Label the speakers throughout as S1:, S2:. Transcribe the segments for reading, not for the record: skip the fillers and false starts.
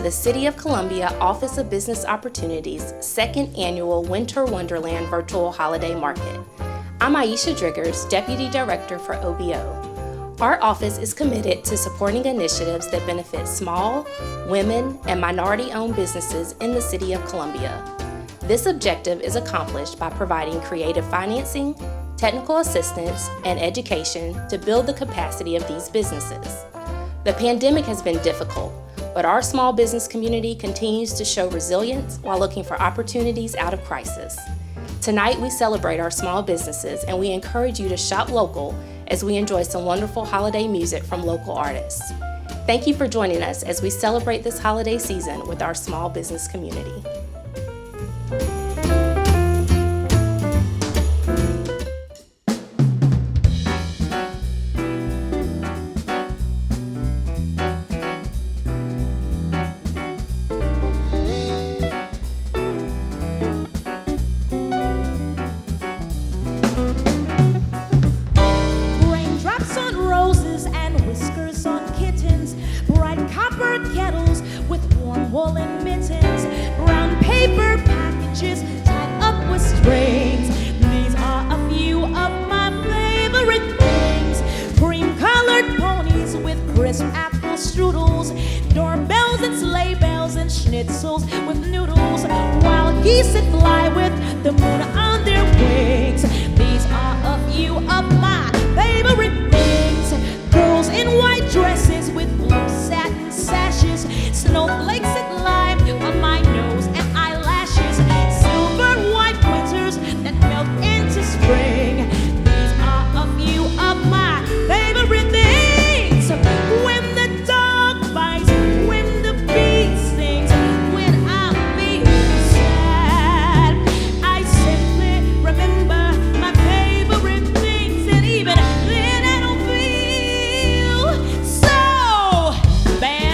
S1: the City of Columbia Office of Business Opportunities' second annual Winter Wonderland Virtual Holiday Market. I'm Aisha Driggers, Deputy Director for OBO. Our office is committed to supporting initiatives that benefit small, women, and minority-owned businesses in the City of Columbia. This objective is accomplished by providing creative financing, technical assistance, and education to build the capacity of these businesses. The pandemic has been difficult, but our small business community continues to show resilience while looking for opportunities out of crisis. Tonight, we celebrate our small businesses, and we encourage you to shop local as we enjoy some wonderful holiday music from local artists. Thank you for joining us as we celebrate this holiday season with our small business community.
S2: Woolen mittens, brown paper packages tied up with strings. These are a few of my favorite things. Cream-colored ponies with crisp apple strudels, doorbells and sleigh bells and schnitzels with noodles, wild geese that fly with the moon on their wings. These are a few of my favorite things. Girls in white dresses with blue satin sashes, snowflakes and lime on my nose and eyelashes, silver white winters that melt into spring. These are a few of my favorite things. When the dog bites, when the bee sings, when I'm feeling sad, I simply remember my favorite things, and even then I don't feel so bad.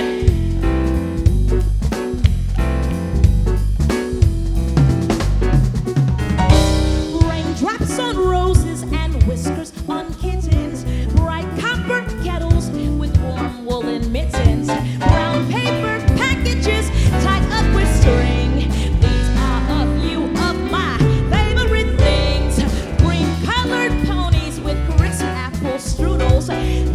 S2: On roses and whiskers on kittens, bright copper kettles with warm woolen mittens, brown paper packages tied up with string. These are a few of my favorite things. Green-colored ponies with crisp apple strudels,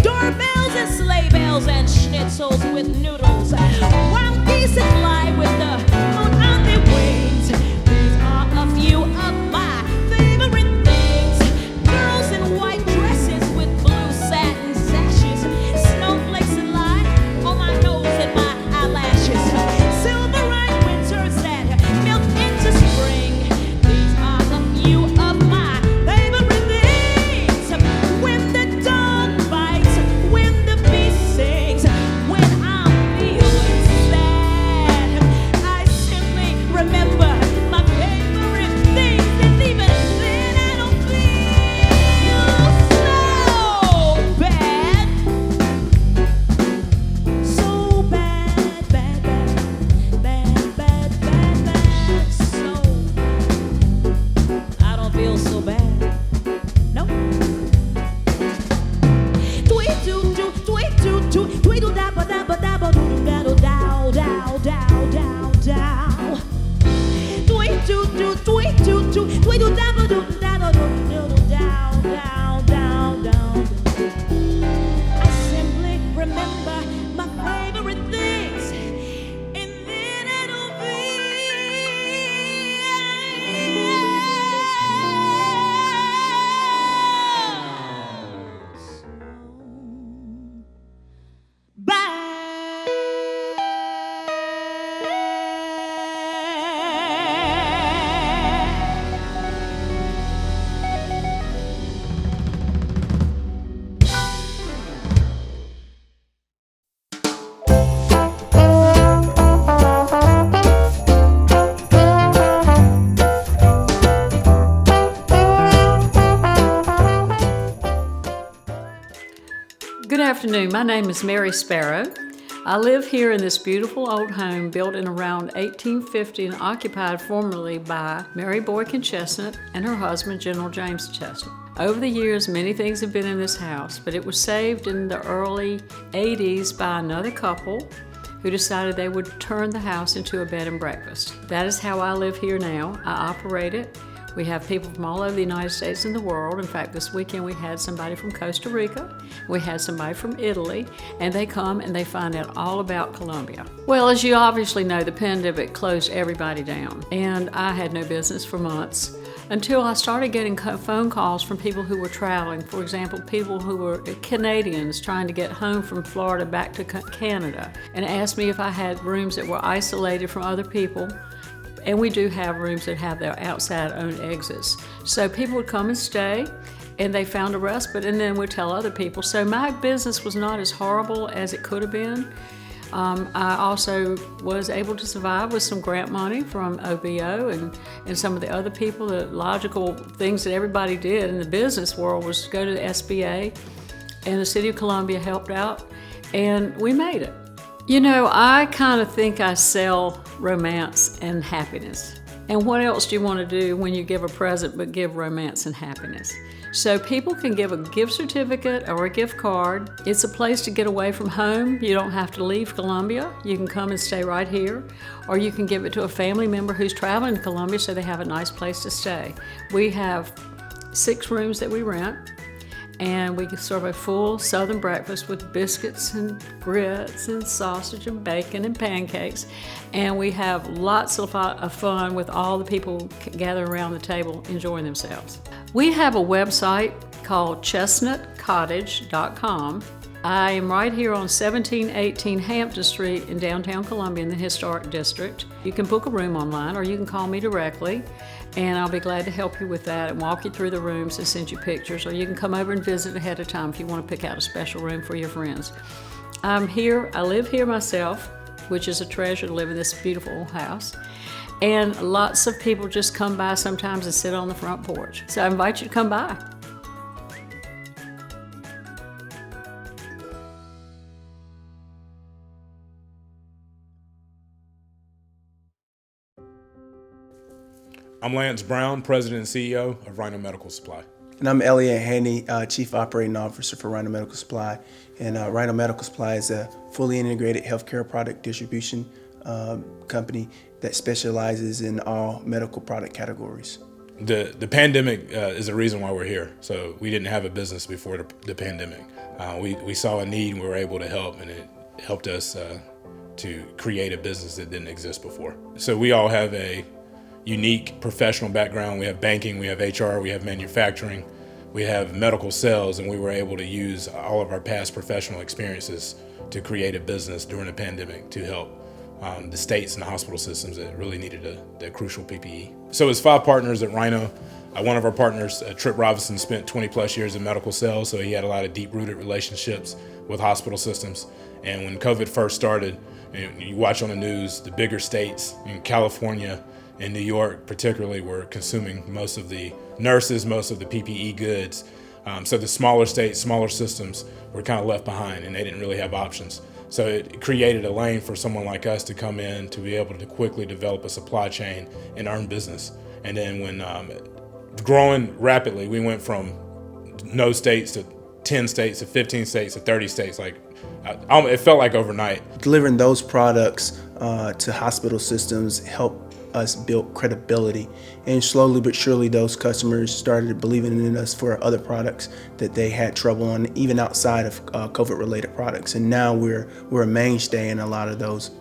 S2: doorbells and sleigh bells and schnitzels with noodles, wild geese that fly with the moon on their wings. These are a few of my favorite white dresses with blue satin sashes, snowflakes and lime on my nose and my eyelashes, silver-eyed winters that melt into spring. These are a few of my favorite things. When the dog bites, when the bee sings, when I'm feeling sad, I simply remember my favorite things, and even then I don't feel so bad. So bad, bad, bad, bad, bad, bad, bad. So I don't feel so bad. No. Tweet-doo-doo, tweet-doo-doo, tweedle-dabba-dabba-dabba-doo-doo-daddle, dow, dow, dow, dow, dow. Tweet-doo-doo, tweet-doo-doo, tweedle-dabba-doo-daddle-doo-doo, dow, dow, dow, dow. I simply remember my favorite things, and then I don't feel so bad.
S3: Good afternoon. My name is Mary Sparrow. I live here in this beautiful old home built in around 1850 and occupied formerly by Mary Boykin Chestnut and her husband, General James Chestnut. Over the years, many things have been in this house, but it was saved in the early 80s by another couple who decided they would turn the house into a bed and breakfast. That is how I live here now. I operate it. We have people from all over the United States and the world. In fact, this weekend we had somebody from Costa Rica, we had somebody from Italy, and they come and they find out all about Colombia. Well, as you obviously know, the pandemic closed everybody down, and I had no business for months until I started getting phone calls from people who were traveling. For example, people who were Canadians trying to get home from Florida back to Canada, and asked me if I had rooms that were isolated from other people. And we do have rooms that have their outside own exits. So people would come and stay, and they found a respite, and then would tell other people. So my business was not as horrible as it could have been. I also was able to survive with some grant money from OBO and some of the other people. The logical things that everybody did in the business world was go to the SBA, and the City of Columbia helped out, and we made it. You know, I kind of think I sell romance and happiness. And what else do you want to do when you give a present but give romance and happiness? So people can give a gift certificate or a gift card. It's a place to get away from home. You don't have to leave Columbia. You can come and stay right here. Or you can give it to a family member who's traveling to Columbia so they have a nice place to stay. We have 6 rooms that we rent. And we serve a full Southern breakfast with biscuits and grits and sausage and bacon and pancakes. And we have lots of fun with all the people gathered around the table enjoying themselves. We have a website called chestnutcottage.com. I am right here on 1718 Hampton Street in downtown Columbia in the Historic District. You can book a room online or you can call me directly, and I'll be glad to help you with that and walk you through the rooms and send you pictures, or you can come over and visit ahead of time if you want to pick out a special room for your friends. I'm here, I live here myself, which is a treasure to live in this beautiful old house. And lots of people just come by sometimes and sit on the front porch. So I invite you to come by.
S4: I'm Lance Brown, President and CEO of Rhino Medical Supply.
S5: And I'm Elliot Haney, Chief Operating Officer for Rhino Medical Supply. And Rhino Medical Supply is a fully integrated healthcare product distribution company that specializes in all medical product categories.
S4: The pandemic is the reason why we're here. So we didn't have a business before the pandemic. We saw a need and we were able to help, and it helped us to create a business that didn't exist before. So we all have a unique professional background. We have banking, we have HR, we have manufacturing, we have medical sales, and we were able to use all of our past professional experiences to create a business during the pandemic to help the states and the hospital systems that really needed the crucial PPE. So it's 5 partners at Rhino. One of our partners, Trip Robinson, spent 20 plus years in medical sales, so he had a lot of deep-rooted relationships with hospital systems. And when COVID first started, you watch on the news, the bigger states in California and New York particularly were consuming most of the nurses, most of the PPE goods. So the smaller states, smaller systems were kind of left behind, and they didn't really have options. So it created a lane for someone like us to come in to be able to quickly develop a supply chain and earn business. And then when growing rapidly, we went from no states to 10 states to 15 states to 30 states. It felt like overnight.
S5: Delivering those products to hospital systems helped us build credibility, and slowly but surely those customers started believing in us for other products that they had trouble on, even outside of COVID-related products. And now we're a mainstay in a lot of those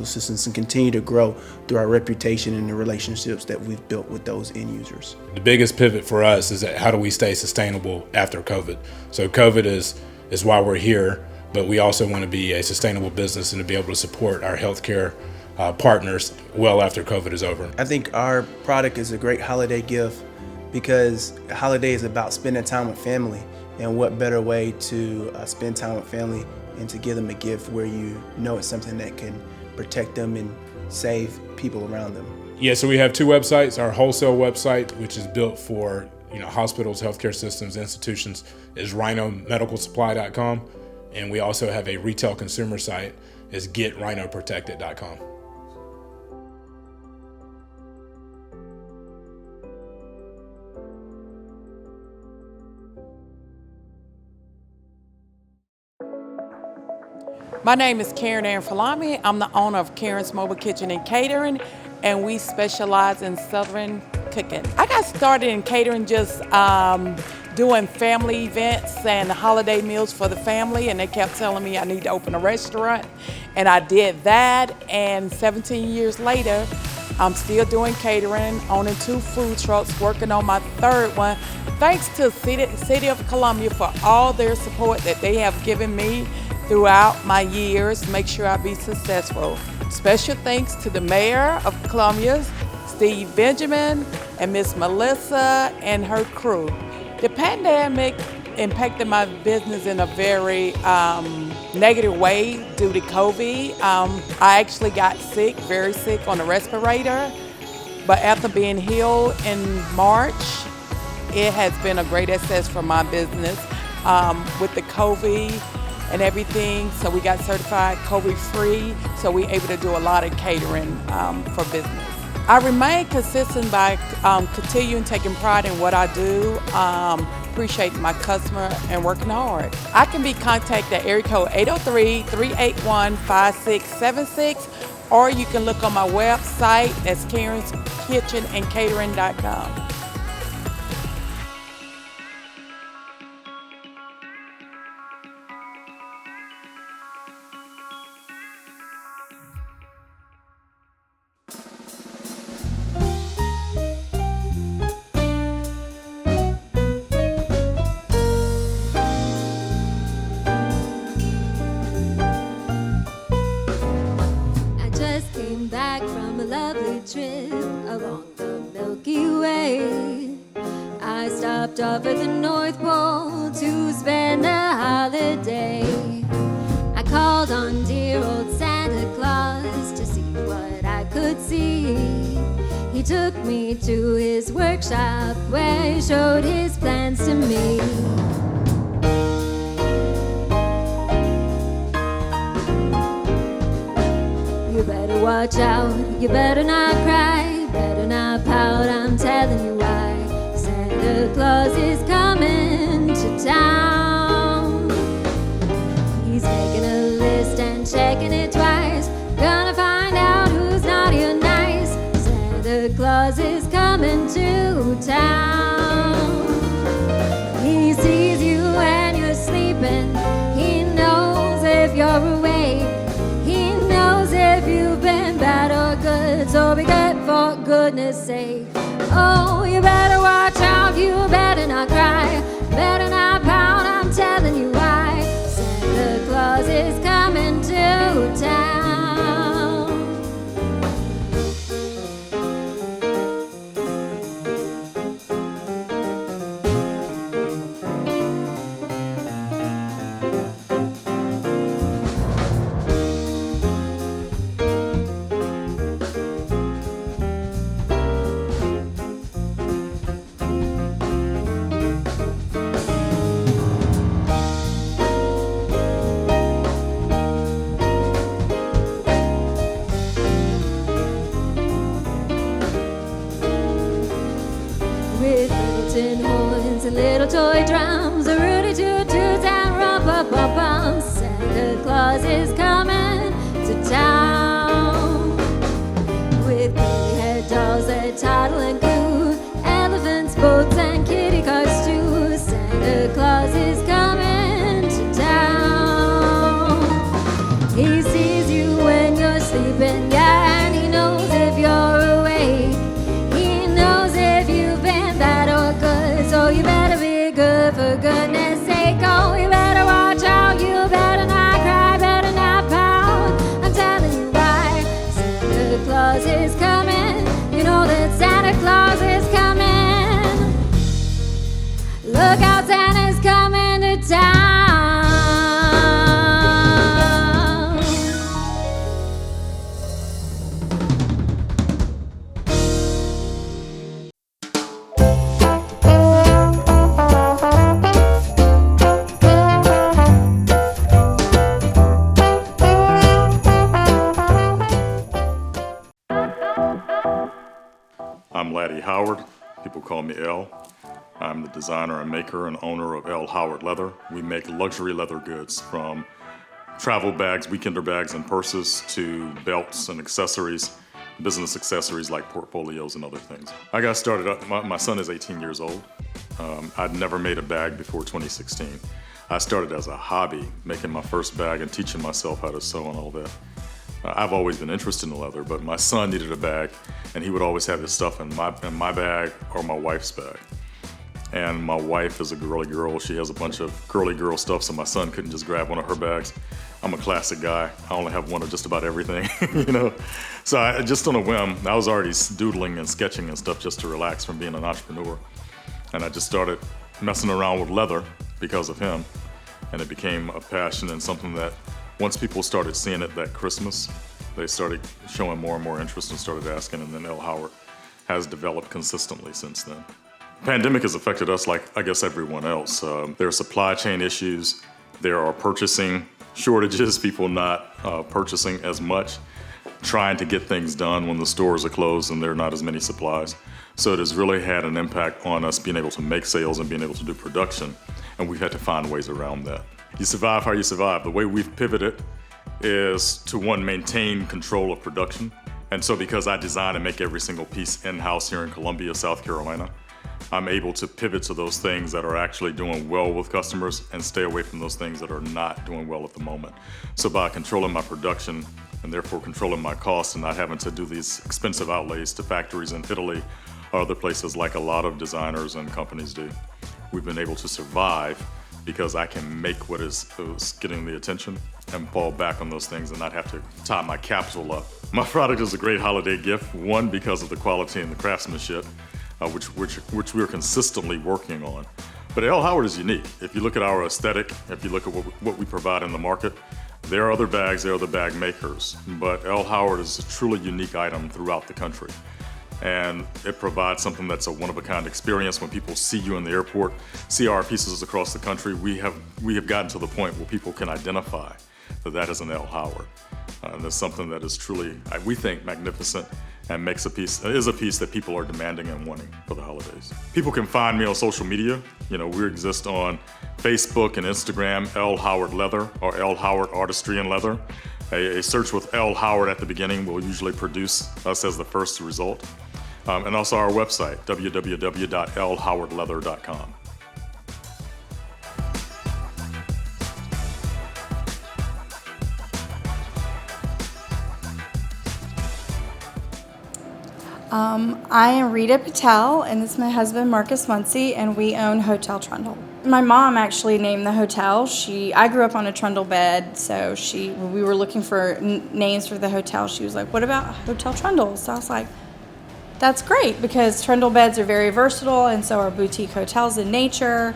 S5: systems, and continue to grow through our reputation and the relationships that we've built with those end users.
S4: The biggest pivot for us is that how do we stay sustainable after COVID? So COVID is why we're here, but we also want to be a sustainable business and to be able to support our healthcare partners well after COVID is over.
S5: I think our product is a great holiday gift because a holiday is about spending time with family, and what better way to spend time with family and to give them a gift where you know it's something that can protect them and save people around them.
S4: Yeah, so we have 2 websites. Our wholesale website, which is built for hospitals, healthcare systems, institutions, is rhinomedicalsupply.com, and we also have a retail consumer site, is getrhinoprotected.com.
S6: My name is Karen Ann Falami. I'm the owner of Karen's Mobile Kitchen and Catering, and we specialize in Southern cooking. I got started in catering just doing family events and holiday meals for the family, and they kept telling me I need to open a restaurant, and I did that, and 17 years later, I'm still doing catering, owning 2 food trucks, working on my 3rd one. Thanks to City of Columbia for all their support that they have given me throughout my years to make sure I be successful. Special thanks to the Mayor of Columbia, Steve Benjamin, and Miss Melissa and her crew. The pandemic impacted my business in a very negative way due to COVID. I actually got sick, very sick on the respirator, but after being healed in March, it has been a great success for my business with the COVID and everything. So we got certified COVID-free, so we're able to do a lot of catering for business. I remain consistent by continuing taking pride in what I do, appreciating my customer, and working hard. I can be contacted at area code 803-381-5676, or you can look on my website, that's karenskitchenandcatering.com.
S2: Back from a lovely trip along the Milky Way. I stopped off at the North Pole to spend a holiday. I called on dear old Santa Claus to see what I could see. He took me to his workshop where he showed his plans to me. You better watch out, you better not cry, better not pout, I'm telling you why. Santa Claus is coming to town. He's making a list and checking it twice, gonna find out who's naughty or nice. Santa Claus is coming to town. He sees you when you're sleeping, he knows if you're awake. If you've been bad or good, so be good for goodness sake. Oh, you better watch out, you better not cry, better not pout, I'm telling you why. Santa Claus is coming to town. With little tin horns and little toy drums, a Rudy toot-toots and rum-pa-pum-pums. Santa Claus is coming to town. With curly-haired dolls that toddle and coo, elephants, boats, and kitty cars too. Santa Claus is coming to town. He sees you when you're sleeping, yeah, and he knows if you're awake. He knows if you've been bad or good, so you better be good for goodness sake. Oh, you better watch out, you better not cry, better not pout, I'm telling you why. Santa Claus is coming, you know that Santa Claus is coming. Look out, Santa's coming to town.
S7: I'm Laddie Howard. People call me L. I'm the designer and maker and owner of L. Howard Leather. We make luxury leather goods from travel bags, weekender bags, and purses to belts and accessories, business accessories like portfolios and other things. I got started, my son is 18 years old. I'd never made a bag before 2016. I started as a hobby, making my first bag and teaching myself how to sew and all that. I've always been interested in leather, but my son needed a bag, and he would always have his stuff in my bag or my wife's bag. And my wife is a girly girl. She has a bunch of girly girl stuff, so my son couldn't just grab one of her bags. I'm a classic guy. I only have one of just about everything, you know? So I just on a whim, I was already doodling and sketching and stuff just to relax from being an entrepreneur. And I just started messing around with leather because of him. And it became a passion and something that once people started seeing it that Christmas, they started showing more and more interest and started asking, and then L. Howard has developed consistently since then. Pandemic has affected us like, I guess, everyone else. There are supply chain issues. There are purchasing shortages, people not purchasing as much, trying to get things done when the stores are closed and there are not as many supplies. So it has really had an impact on us being able to make sales and being able to do production, and we've had to find ways around that. You survive how you survive. The way we've pivoted is to, one, maintain control of production. And so because I design and make every single piece in-house here in Columbia, South Carolina, I'm able to pivot to those things that are actually doing well with customers and stay away from those things that are not doing well at the moment. So by controlling my production and therefore controlling my costs and not having to do these expensive outlays to factories in Italy or other places like a lot of designers and companies do, we've been able to survive because I can make what is getting the attention and fall back on those things and not have to tie my capital up. My product is a great holiday gift, one, because of the quality and the craftsmanship, which we're consistently working on. But L. Howard is unique. If you look at our aesthetic, if you look at what we provide in the market, there are other bags, there are other bag makers, but L. Howard is a truly unique item throughout the country. And it provides something that's a one-of-a-kind experience. When people see you in the airport, see our pieces across the country, we have gotten to the point where people can identify that is an L. Howard. And it's something that is truly, we think, magnificent and is a piece that people are demanding and wanting for the holidays. People can find me on social media. You know, we exist on Facebook and Instagram, L. Howard Leather or L. Howard Artistry and Leather. A search with L. Howard at the beginning will usually produce us as the first result. And also our website, www.lhowardleather.com.
S8: I am Rita Patel, and this is my husband, Marcus Muncie, and we own Hotel Trundle. My mom actually named the hotel. I grew up on a trundle bed, so when we were looking for names for the hotel, she was like, "What about Hotel Trundle?" So I was like, that's great, because trundle beds are very versatile, and so are boutique hotels in nature.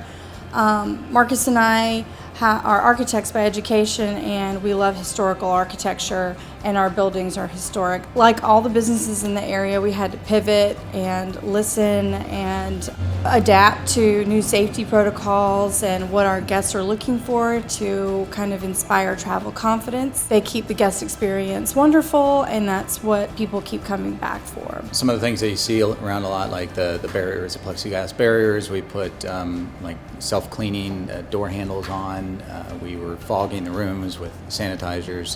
S8: Marcus and I are architects by education, and we love historical architecture, and our buildings are historic. Like all the businesses in the area, we had to pivot and listen and adapt to new safety protocols and what our guests are looking for to kind of inspire travel confidence. They keep the guest experience wonderful, and that's what people keep coming back for.
S9: Some of the things that you see around a lot, like the barriers, the plexiglass barriers, we put like self-cleaning door handles on. We were fogging the rooms with sanitizers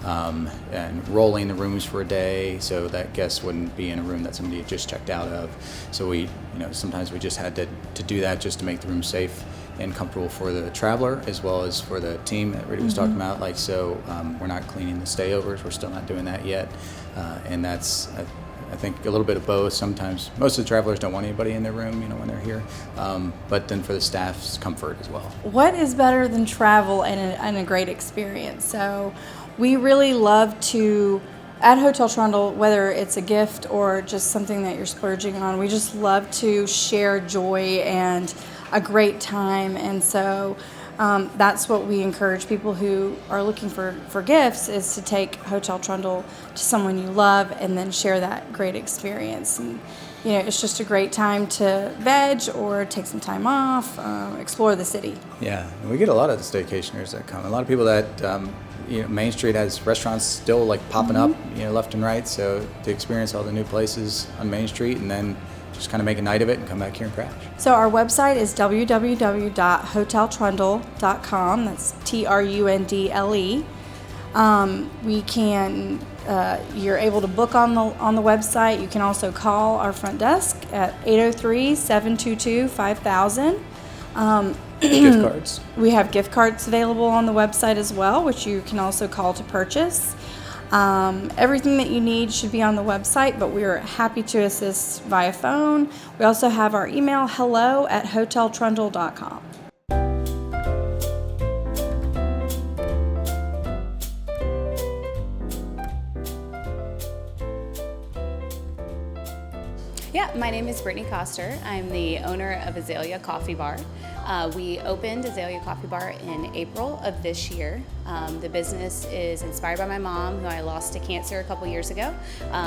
S9: and rolling the rooms for a day so that guests wouldn't be in a room that somebody had just checked out of. So sometimes we just had to do that just to make the room safe and comfortable for the traveler as well as for the team that Rita was talking about. We're not cleaning the stayovers. We're still not doing that yet. And that's, I think, a little bit of both. Sometimes most of the travelers don't want anybody in their room, when they're here. But then for the staff's comfort as well. What
S8: is better than travel and a great experience? So we really love to, at Hotel Trundle, whether it's a gift or just something that you're splurging on, we just love to share joy and a great time. And so that's what we encourage people who are looking for gifts, is to take Hotel Trundle to someone you love and then share that great experience. And it's just a great time to veg or take some time off, explore the city.
S9: Yeah, we get a lot of the staycationers that come. A lot of people that Main Street has restaurants still popping up, left and right. So to experience all the new places on Main Street and then just kind of make a night of it and come back here and crash.
S8: So our website is www.hoteltrundle.com. That's TRUNDLE. You're able to book on the website. You can also call our front desk at 803-722-5000.
S9: Gift cards.
S8: We have gift cards available on the website as well, which you can also call to purchase. Everything that you need should be on the website, but we are happy to assist via phone. We also have our email, hello@hoteltrundle.com.
S1: Yeah, my name is Brittany Coster. I'm the owner of Azalea Coffee Bar. We opened Azalea Coffee Bar in April of this year. The business is inspired by my mom, who I lost to cancer a couple years ago.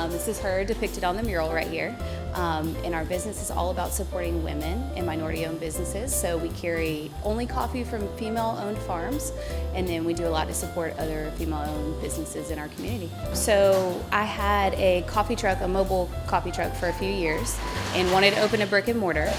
S1: This is her depicted on the mural right here. And our business is all about supporting women and minority-owned businesses. So we carry only coffee from female-owned farms, and then we do a lot to support other female-owned businesses in our community. So I had a coffee truck, a mobile coffee truck, for a few years, and wanted to open a brick and mortar.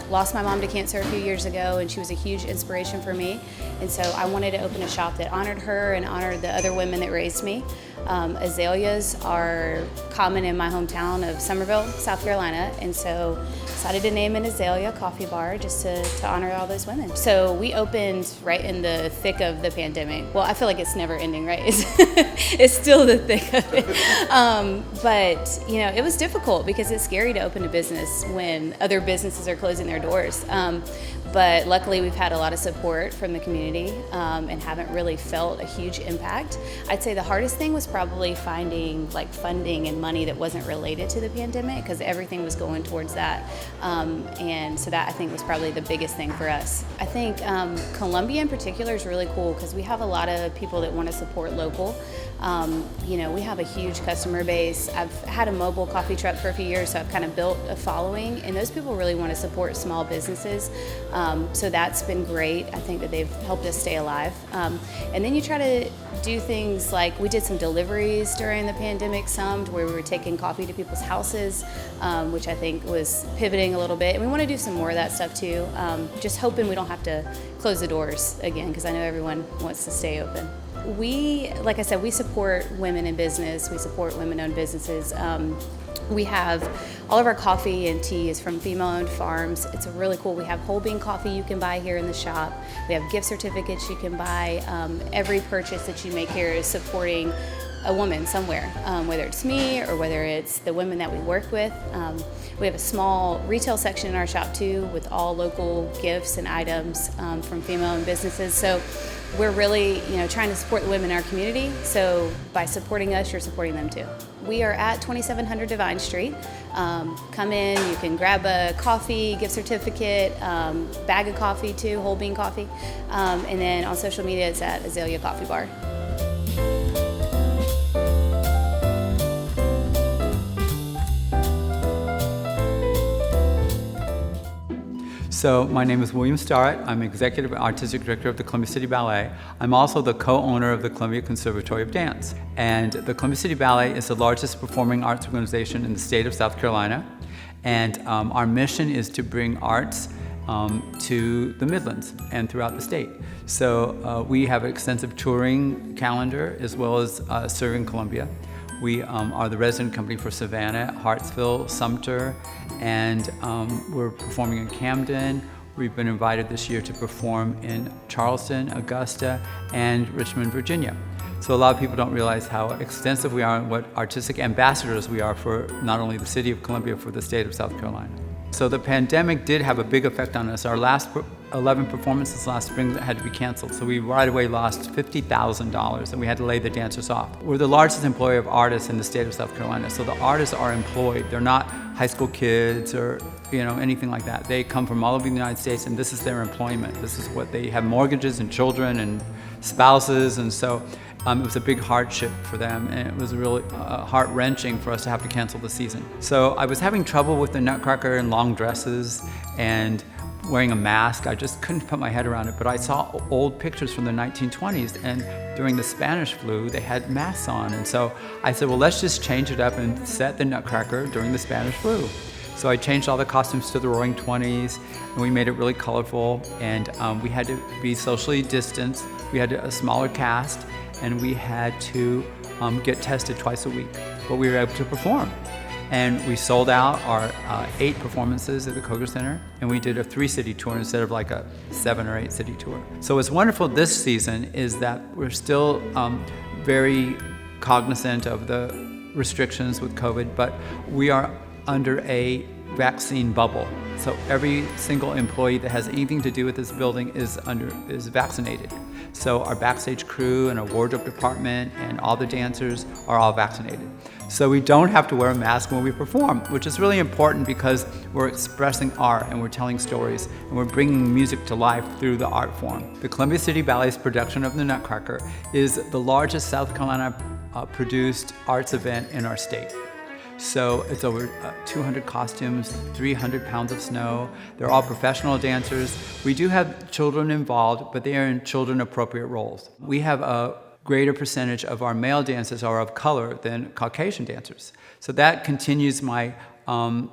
S1: Lost my mom to cancer a few years ago, and she was a huge inspiration for me. And so I wanted to open a shop that honored her and honored the other women that raised me. Azaleas are common in my hometown of Summerville, South Carolina, and so decided to name an Azalea Coffee Bar just to honor all those women. So we opened right in the thick of the pandemic. Well, I feel like it's never ending, right? It's still the thick of it. But you know, it was difficult because it's scary to open a business when other businesses are closing their doors. But luckily we've had a lot of support from the community and haven't really felt a huge impact. I'd say the hardest thing was probably finding like funding and money that wasn't related to the pandemic, because everything was going towards that. And so that, I think, was probably the biggest thing for us. I think Columbia in particular is really cool because we have a lot of people that want to support local. You know, we have a huge customer base. I've had a mobile coffee truck for a few years, so I've kind of built a following, and those people really want to support small businesses. So that's been great. I think that they've helped us stay alive. And then you try to do things like, we did some deliveries during the pandemic, where we were taking coffee to people's houses, which I think was pivoting a little bit. And we want to do some more of that stuff too. Just hoping we don't have to close the doors again, because I know everyone wants to stay open. We, like I said, we support women in business. We support women-owned businesses. We have all of our coffee and tea is from female-owned farms. It's a really cool. We have whole bean coffee you can buy here in the shop. We have gift certificates you can buy. Every purchase that you make here is supporting a woman somewhere, whether it's me or whether it's the women that we work with. We have a small retail section in our shop too, with all local gifts and items from female-owned businesses. So we're really, trying to support the women in our community. So by supporting us, you're supporting them too. We are at 2700 Divine Street. Come in, you can grab a coffee, gift certificate, bag of coffee too, whole bean coffee. And then on social media, it's at Azalea Coffee Bar.
S10: So my name is William Starrett. I'm Executive and Artistic Director of the Columbia City Ballet. I'm also the co-owner of the Columbia Conservatory of Dance. And the Columbia City Ballet is the largest performing arts organization in the state of South Carolina. And our mission is to bring arts to the Midlands and throughout the state. So we have an extensive touring calendar as well as serving Columbia. We are the resident company for Savannah, Hartsville, Sumter, and we're performing in Camden. We've been invited this year to perform in Charleston, Augusta, and Richmond, Virginia. So a lot of people don't realize how extensive we are and what artistic ambassadors we are for not only the city of Columbia, for the state of South Carolina. So the pandemic did have a big effect on us. Our last 11 performances last spring had to be canceled. So we right away lost $50,000 and we had to lay the dancers off. We're the largest employer of artists in the state of South Carolina. So the artists are employed. They're not high school kids or anything like that. They come from all over the United States and this is their employment. This is what they have, mortgages and children and spouses, and so it was a big hardship for them, and it was really heart-wrenching for us to have to cancel the season. So I was having trouble with the Nutcracker and long dresses and wearing a mask. I just couldn't put my head around it, but I saw old pictures from the 1920s, and during the Spanish flu, they had masks on. And so I said, well, let's just change it up and set the Nutcracker during the Spanish flu. So I changed all the costumes to the Roaring Twenties, and we made it really colorful, and we had to be socially distanced. We had a smaller cast, and we had to get tested twice a week, but we were able to perform. And we sold out our 8 performances at the Koger Center, and we did a 3-city tour instead of like a 7 or 8 city tour. So what's wonderful this season is that we're still very cognizant of the restrictions with COVID, but we are under a vaccine bubble. So every single employee that has anything to do with this building is vaccinated. So our backstage crew and our wardrobe department and all the dancers are all vaccinated. So we don't have to wear a mask when we perform, which is really important because we're expressing art and we're telling stories and we're bringing music to life through the art form. The Columbia City Ballet's production of the Nutcracker is the largest South Carolina produced arts event in our state. So it's over 200 costumes, 300 pounds of snow. They're all professional dancers. We do have children involved, but they are in children-appropriate roles. We have a greater percentage of our male dancers are of color than Caucasian dancers. So that continues my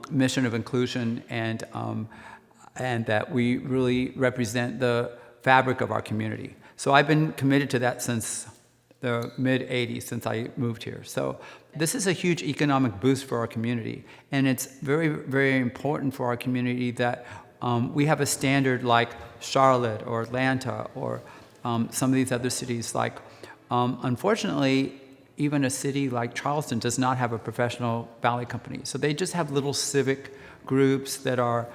S10: mission of inclusion and that we really represent the fabric of our community. So I've been committed to that since the mid-'80s, since I moved here. So this is a huge economic boost for our community, and it's very, very important for our community that we have a standard like Charlotte or Atlanta or some of these other cities. Like, unfortunately, even a city like Charleston does not have a professional ballet company. So they just have little civic groups that are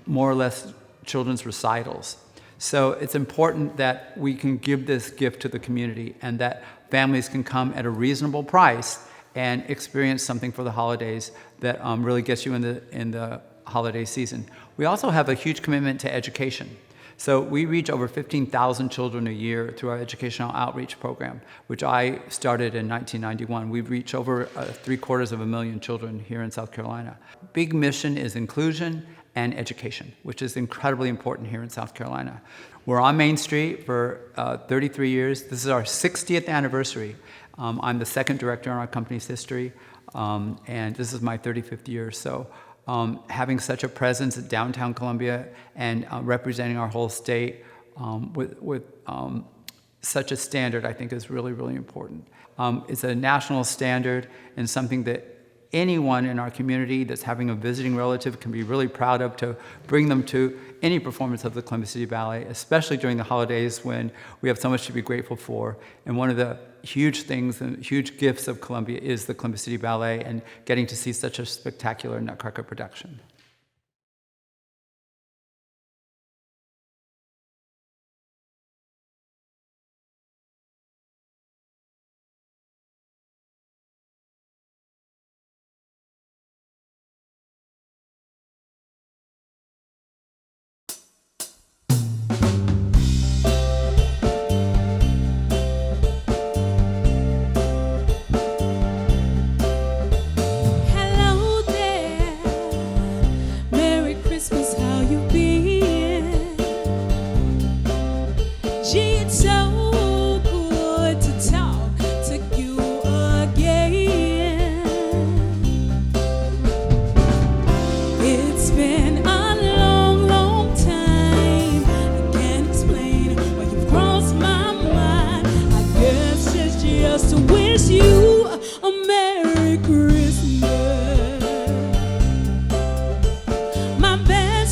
S10: more or less children's recitals. So it's important that we can give this gift to the community and that families can come at a reasonable price and experience something for the holidays that really gets you in the holiday season. We also have a huge commitment to education. So we reach over 15,000 children a year through our educational outreach program, which I started in 1991. We reach over 750,000 children here in South Carolina. Big mission is inclusion and education, which is incredibly important here in South Carolina. We're on Main Street for 33 years. This is our 60th anniversary. I'm the second director in our company's history, and this is my 35th year. So having such a presence at downtown Columbia and representing our whole state with such a standard, I think, is really, really important. It's a national standard and something that anyone in our community that's having a visiting relative can be really proud of, to bring them to any performance of the Columbia City Ballet, especially during the holidays when we have so much to be grateful for. And one of the huge things and huge gifts of Columbia is the Columbia City Ballet and getting to see such a spectacular Nutcracker production.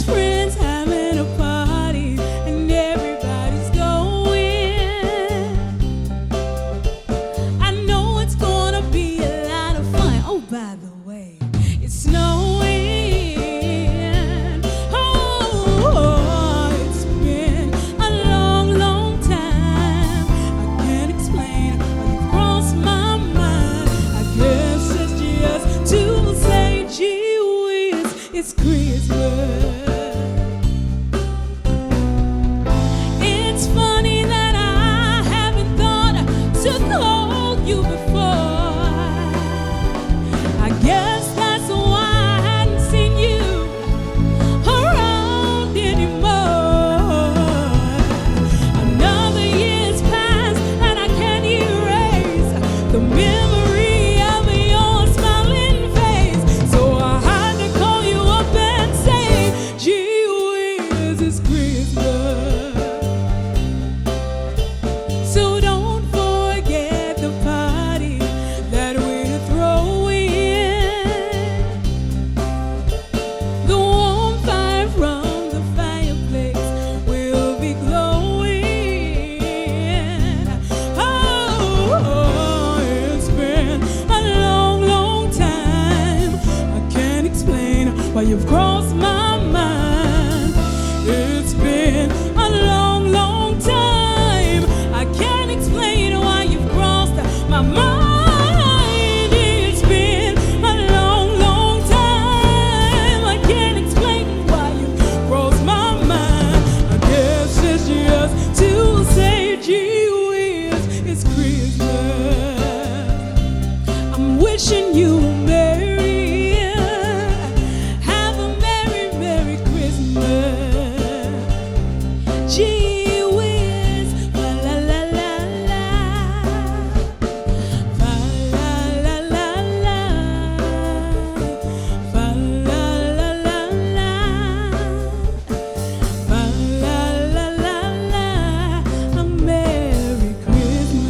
S2: Friends having a party and everybody's going. you've crossed my mind. It's been a long, long time. I can't explain why you've crossed my mind. It's been a long, long time. I can't explain why you've crossed my mind. I guess it's just to say, gee whiz, it's Christmas. I'm wishing you Merry, have a Merry, Merry Christmas. Gee whiz, fa la la la la, fa la la la la, fa la la la la, fa la la la la, a Merry Christmas.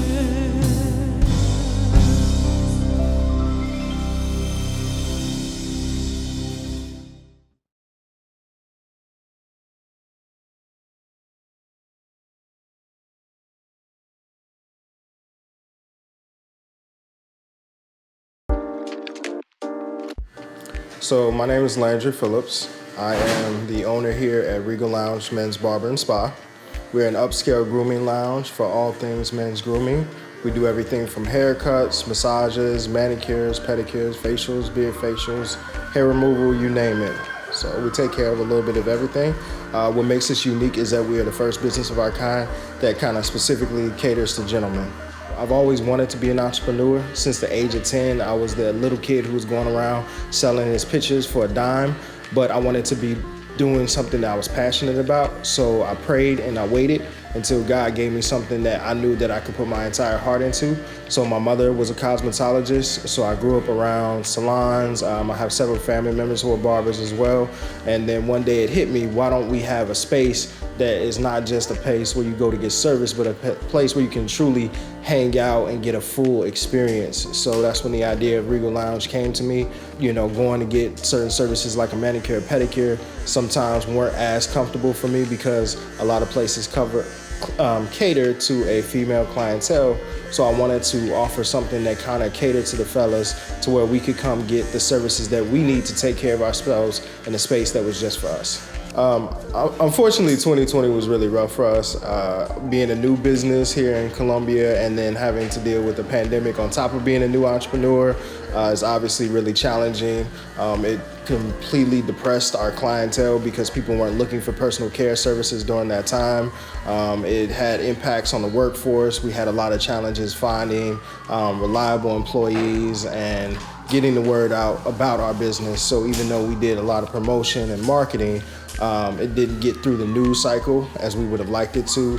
S11: So my name is Landry Phillips. I am the owner here at Regal Lounge Men's Barber and Spa. We're an upscale grooming lounge for all things men's grooming. We do everything from haircuts, massages, manicures, pedicures, facials, beard facials, hair removal, you name it. So we take care of a little bit of everything. What makes us unique is that we are the first business of our kind that kind of specifically caters to gentlemen. I've always wanted to be an entrepreneur. Since the age of 10, I was the little kid who was going around selling his pictures for a dime, but I wanted to be doing something that I was passionate about. So I prayed and I waited until God gave me something that I knew that I could put my entire heart into. So my mother was a cosmetologist, so I grew up around salons. I have several family members who are barbers as well. And then one day it hit me, why don't we have a space that is not just a place where you go to get service, but a place where you can truly hang out and get a full experience. So that's when the idea of Regal Lounge came to me. You know, going to get certain services like a manicure, pedicure, sometimes weren't as comfortable for me because a lot of places cater to a female clientele. So I wanted to offer something that kind of catered to the fellas to where we could come get the services that we need to take care of ourselves in a space that was just for us. Unfortunately, 2020 was really rough for us. Being a new business here in Columbia and then having to deal with the pandemic on top of being a new entrepreneur is obviously really challenging. It completely depressed our clientele because people weren't looking for personal care services during that time. It had impacts on the workforce. We had a lot of challenges finding reliable employees and getting the word out about our business. So even though we did a lot of promotion and marketing, it didn't get through the news cycle as we would have liked it to.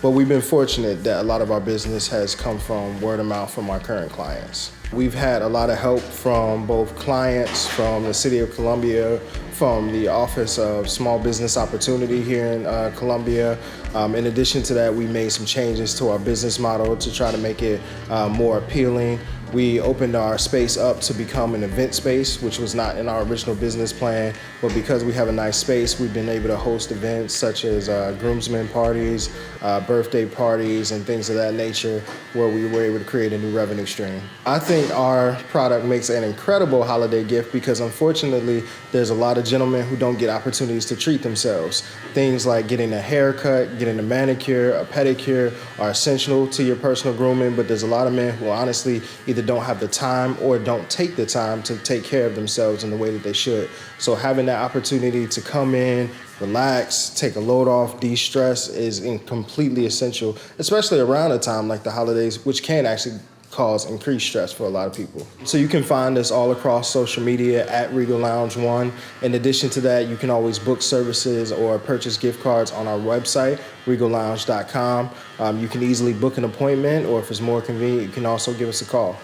S11: But we've been fortunate that a lot of our business has come from word of mouth from our current clients. We've had a lot of help from both clients, from the City of Columbia, from the Office of Small Business Opportunity here in Columbia. In addition to that, we made some changes to our business model to try to make it more appealing. We opened our space up to become an event space, which was not in our original business plan, but because we have a nice space, we've been able to host events such as groomsmen parties, birthday parties, and things of that nature, where we were able to create a new revenue stream. I think our product makes an incredible holiday gift because unfortunately, there's a lot of gentlemen who don't get opportunities to treat themselves. Things like getting a haircut, getting a manicure, a pedicure are essential to your personal grooming, but there's a lot of men who honestly either don't have the time or don't take the time to take care of themselves in the way that they should. So having that opportunity to come in, relax, take a load off, de-stress is completely essential, especially around a time like the holidays, which can actually cause increased stress for a lot of people. So you can find us all across social media at Regal Lounge 1. In addition to that, you can always book services or purchase gift cards on our website, regallounge.com. You can easily book an appointment, or if it's more convenient, you can also give us a call.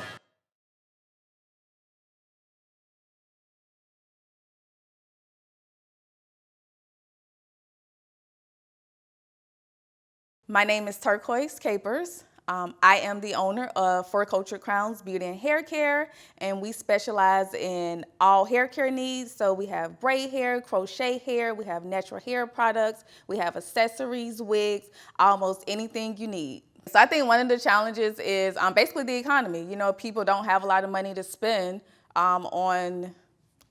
S12: My name is Turquoise Capers. I am the owner of Fur Culture Crowns Beauty and Hair Care, and we specialize in all hair care needs. So we have braid hair, crochet hair, we have natural hair products, we have accessories, wigs, almost anything you need. So I think one of the challenges is basically the economy. You know, people don't have a lot of money to spend on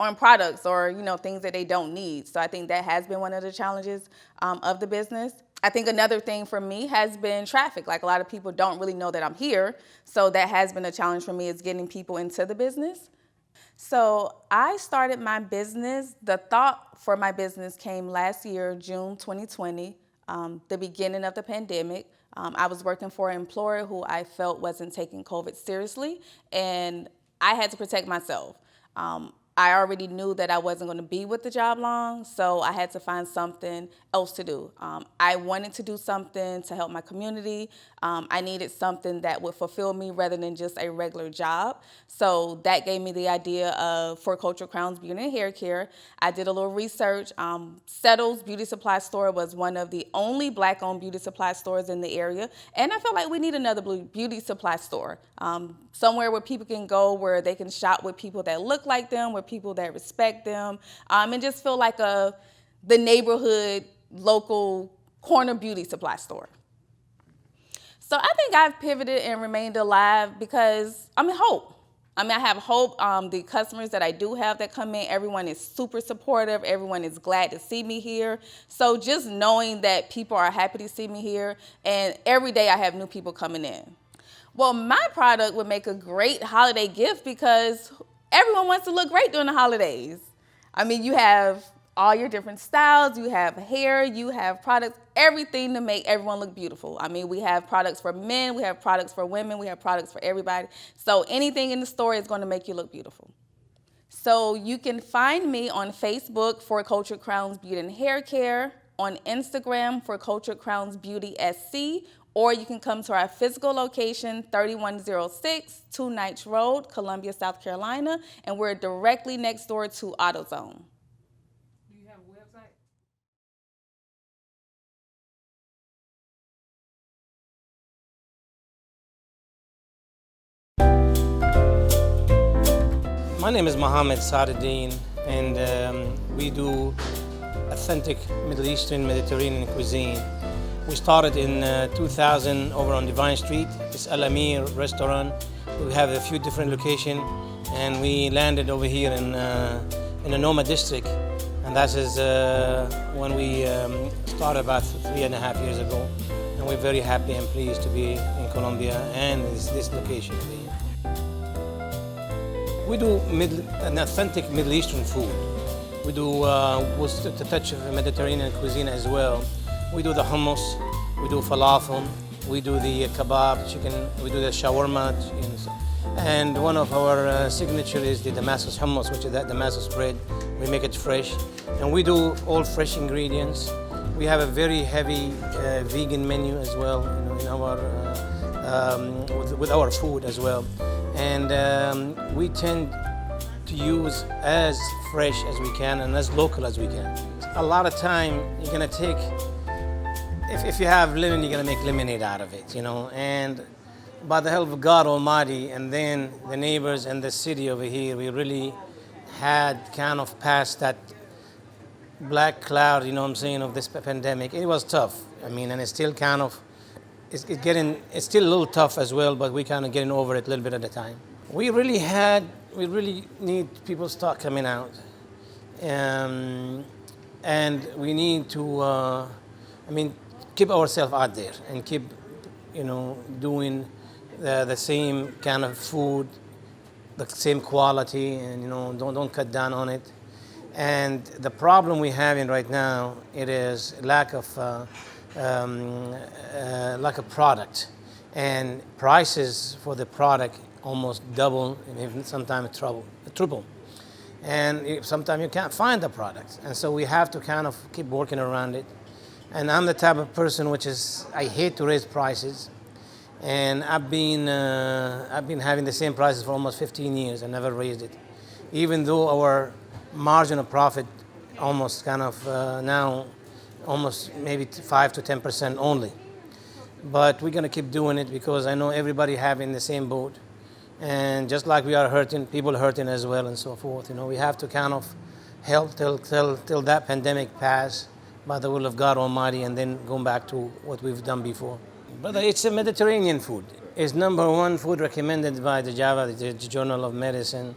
S12: on products or, things that they don't need. So I think that has been one of the challenges of the business. I think another thing for me has been traffic. Like, a lot of people don't really know that I'm here. So that has been a challenge for me, is getting people into the business. So I started my business. The thought for my business came last year, June 2020, the beginning of the pandemic. I was working for an employer who I felt wasn't taking COVID seriously, and I had to protect myself. I already knew that I wasn't going to be with the job long, so I had to find something else to do. I wanted to do something to help my community. I needed something that would fulfill me rather than just a regular job. So that gave me the idea of For Cultured Crowns Beauty and Hair Care. I did a little research. Settles Beauty Supply Store was one of the only Black-owned beauty supply stores in the area, and I felt like we need another beauty supply store, somewhere where people can go, where they can shop with people that look like them, with people that respect them, and just feel like the neighborhood, local corner beauty supply store. So I think I've pivoted and remained alive because hope. I have hope. The customers that I do have that come in, everyone is super supportive. Everyone is glad to see me here. So just knowing that people are happy to see me here, and every day I have new people coming in. Well, my product would make a great holiday gift because everyone wants to look great during the holidays. You have all your different styles, you have hair, you have products, everything to make everyone look beautiful. We have products for men, we have products for women, we have products for everybody. So anything in the store is going to make you look beautiful. So you can find me on Facebook for Cultured Crowns Beauty and Hair Care, on Instagram for Cultured Crowns Beauty SC, or you can come to our physical location, 3106 Two Nights Road, Columbia, South Carolina, and we're directly next door to AutoZone.
S3: Do you have a website?
S13: My name is Mohammed Saaduddin, and we do authentic Middle Eastern Mediterranean cuisine. We started in 2000 over on Divine Street. It's Al Amir restaurant. We have a few different locations, and we landed over here in the Noma district, and that is when we started about 3.5 years ago. And we're very happy and pleased to be in Colombia and this location. We do an authentic Middle Eastern food. We do with a touch of Mediterranean cuisine as well. We do the hummus, we do falafel, we do the kebab chicken, we do the shawarma, and one of our signature is the Damascus hummus, which is that Damascus bread. We make it fresh, and we do all fresh ingredients. We have a very heavy vegan menu as well, in our with our food as well, and we tend to use as fresh as we can and as local as we can. A lot of time you're gonna take, if you have lemon, you're gonna make lemonade out of it, and by the help of God Almighty and then the neighbors and the city over here, we really had kind of passed that black cloud, of this pandemic. It was tough, and it's still kind of, it's still a little tough as well, but we kind of getting over it a little bit at a time. We really need people to start coming out, and we need to, keep ourselves out there and keep, doing the same kind of food, the same quality, and don't cut down on it. And the problem we're having right now, it is lack of product, and prices for the product almost double, and even sometimes triple. And sometimes you can't find the product, and so we have to kind of keep working around it. And I'm the type of person I hate to raise prices, and I've been having the same prices for almost 15 years. I never raised it, even though our margin of profit almost kind of now almost maybe 5 to 10% only. But we're gonna keep doing it because I know everybody having the same boat, and just like we are hurting, people hurting as well, and so forth. We have to kind of help till that pandemic pass by the will of God Almighty, and then go back to what we've done before. But it's a Mediterranean food. It's #1 food recommended by the JAVA, the Journal of Medicine.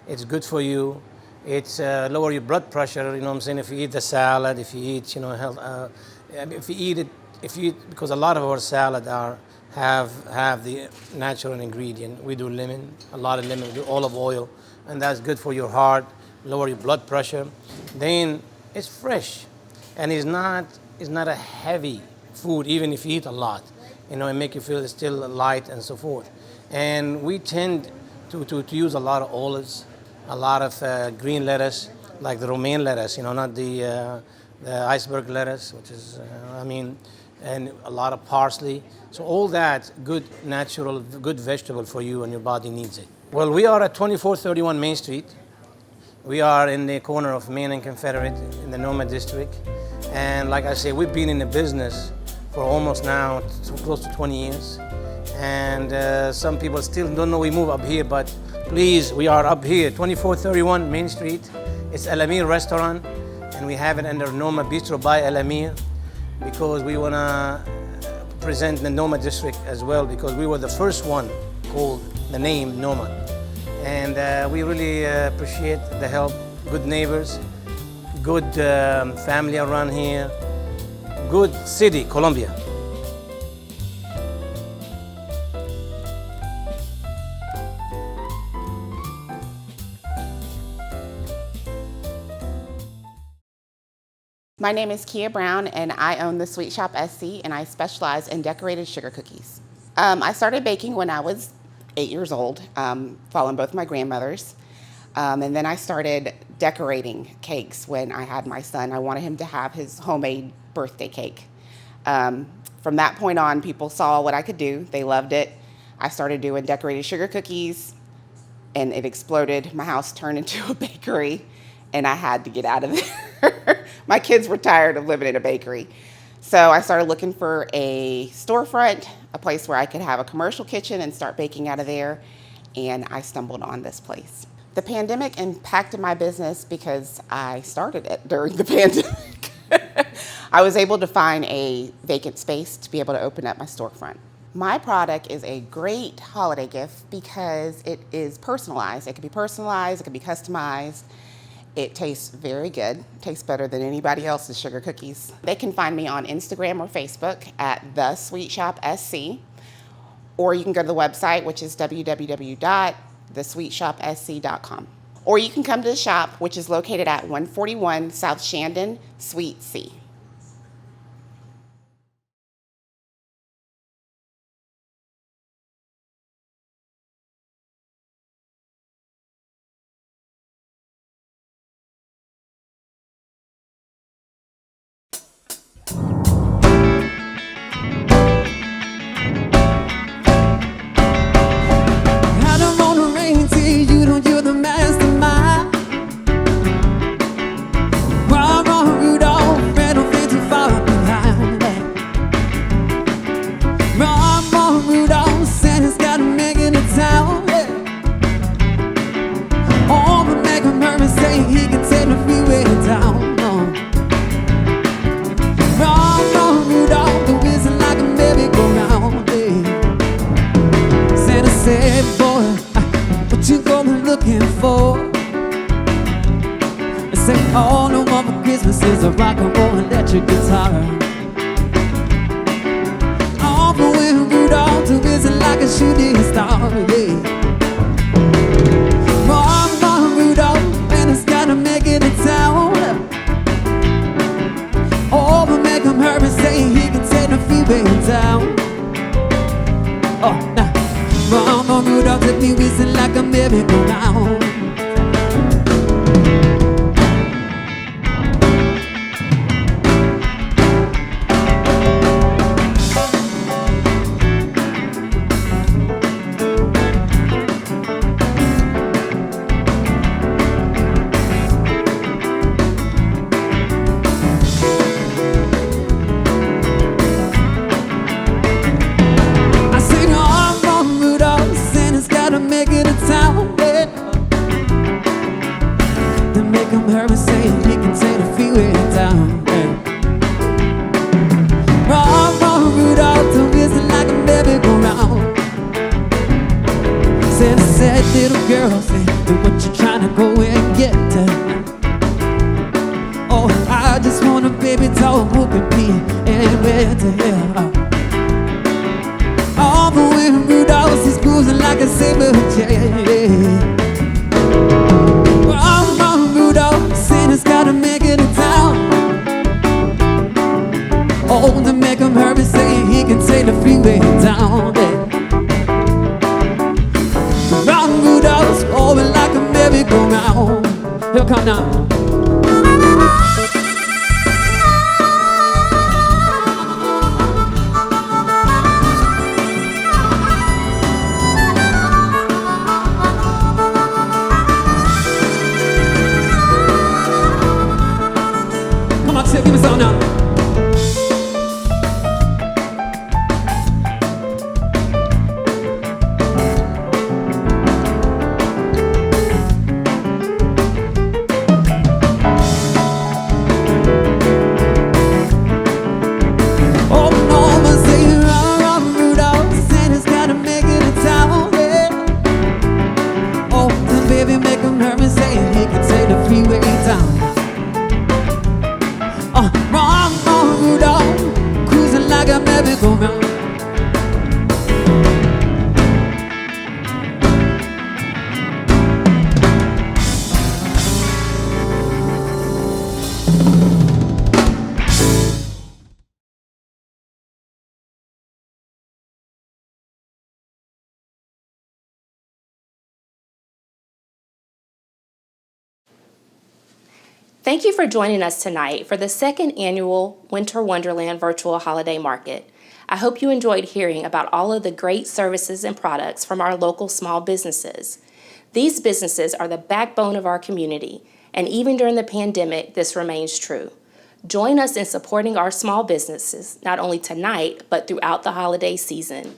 S13: It's good for you. It's lower your blood pressure. You know what I'm saying? If you eat the salad, if you eat, health, if you eat it, because a lot of our salad have the natural ingredient. We do lemon, a lot of lemon. We do olive oil, and that's good for your heart, lower your blood pressure. Then it's fresh, and it's not a heavy food, even if you eat a lot. It make you feel still light and so forth. And we tend to use a lot of olives, a lot of green lettuce, like the romaine lettuce, not the iceberg lettuce, which is, and a lot of parsley. So all that good, natural, good vegetable for you, and your body needs it. Well, we are at 2431 Main Street. We are in the corner of Main and Confederate in the Noma district. And like I say, we've been in the business for almost now close to 20 years. And some people still don't know we move up here, but please, we are up here, 2431 Main Street. It's El Amir Restaurant, and we have it under Noma Bistro by El Amir, because we want to present the Noma district as well, because we were the first one called the name Noma. And we really appreciate the help, good neighbors, good family around here, good city, Colombia.
S14: My name is Kia Brown, and I own the Sweet Shop SC, and I specialize in decorated sugar cookies. I started baking when I was 8 years old, following both my grandmothers. And then I started decorating cakes when I had my son. I wanted him to have his homemade birthday cake. From that point on, people saw what I could do. They loved it. I started doing decorated sugar cookies, and it exploded. My house turned into a bakery, and I had to get out of there. My kids were tired of living in a bakery. So I started looking for a storefront, a place where I could have a commercial kitchen and start baking out of there, and I stumbled on this place. The pandemic impacted my business because I started it during the pandemic. I was able to find a vacant space to be able to open up my storefront. My product is a great holiday gift because it is personalized. It can be personalized, it can be customized. It tastes very good. It tastes better than anybody else's sugar cookies. They can find me on Instagram or Facebook at The Sweet Shop SC, or you can go to the website, which is www.thesweetshopsc.com. Or you can come to the shop, which is located at 141 South Shandon, Suite C.
S2: All I want for Christmas is a rock and roll electric guitar. All for when Rudolph to visit like a shooting star, yeah. Run, Rudolph, and it's gotta make it in town. Oh, but make him hurry, say he can take the fever down. Oh, now, run, Rudolph, to be whistling like a merry-go-round. Little girl, say, what you trying to go and get? when Rudolph is cruising like a saber jet. Run, Rudolph, Santa's gotta make it in town. Oh, to make him hurry, saying he can take the freeway down. Run, Rudolph's rolling like a merry-go-round. He'll come down. Come on, give me some now. Oh, Norma, say run, Rudolph, Santa's gotta make it in town, yeah. Oh, the baby make him hurry, saying he can take the freeway down. Run, Rudolph, cruising like a merry-go-round.
S1: Thank you for joining us tonight for the second annual Winter Wonderland Virtual Holiday Market. I hope you enjoyed hearing about all of the great services and products from our local small businesses. These businesses are the backbone of our community, and even during the pandemic, this remains true. Join us in supporting our small businesses, not only tonight, but throughout the holiday season.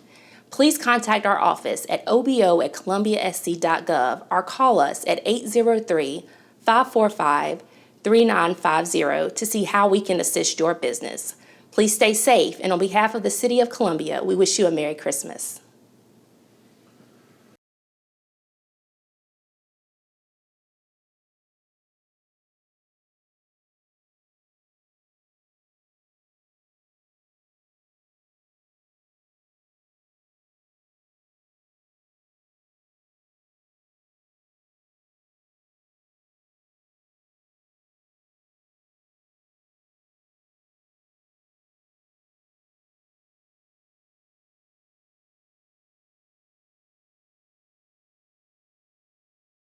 S1: Please contact our office at obo@columbiasc.gov or call us at 803-545-3950 to see how we can assist your business. Please stay safe, and on behalf of the City of Columbia, we wish you a Merry Christmas.